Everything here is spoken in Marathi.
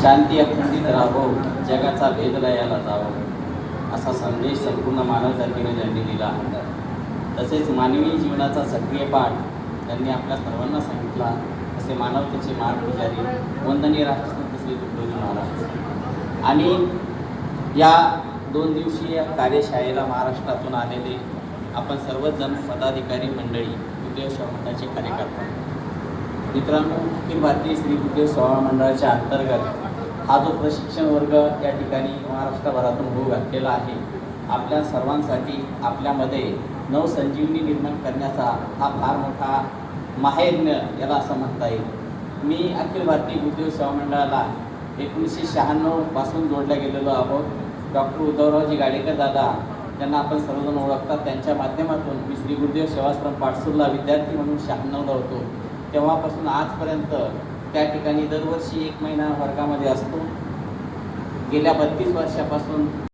शांती अखंडित राहो, जगाचा भेद लयाला जावो, असा संदेश संपूर्ण मानवजातीने ज्यांनी दिला. तसेच मानवी जीवनाचा सक्रिय पाठ त्यांनी आपल्या सर्वांना सांगितला. असे मानवतेचे मार्गपुजारी वंदनीय राष्ट्रसंत श्री तुकडोजी महाराज. आणि या 2 दिवसीय कार्यशाळेला महाराष्ट्रातून आलेले आपण सर्वजण पदाधिकारी मंडळी, गुरुदेव सेवा मंडळाचे कार्यकर्ते मित्रांनो, अखिल भारतीय श्री गुरुदेव सेवा मंडळाच्या अंतर्गत हा जो प्रशिक्षण वर्ग या ठिकाणी महाराष्ट्रभरातून होऊ घातलेला आहे, आपल्या सर्वांसाठी आपल्यामध्ये नवसंजीवनी निर्माण करण्याचा हा फार मोठा महायज्ञ याला असं म्हणता येईल. मी अखिल भारतीय गुरुदेव सेवा मंडळाला 1996 पासून जोडल्या गेलेलो आहोत. डॉक्टर उद्धवरावजी गाडेकर दादा, त्यांना आपण सर्वजण ओळखतात, त्यांच्या माध्यमातून मी श्री गुरुदेव सेवाश्रम पाठसूरला विद्यार्थी म्हणून 96ला होतो. तेव्हापासून आजपर्यंत त्या ठिकाणी दरवर्षी 1 महिना वर्गामध्ये असतो. गेल्या 32 वर्षापासून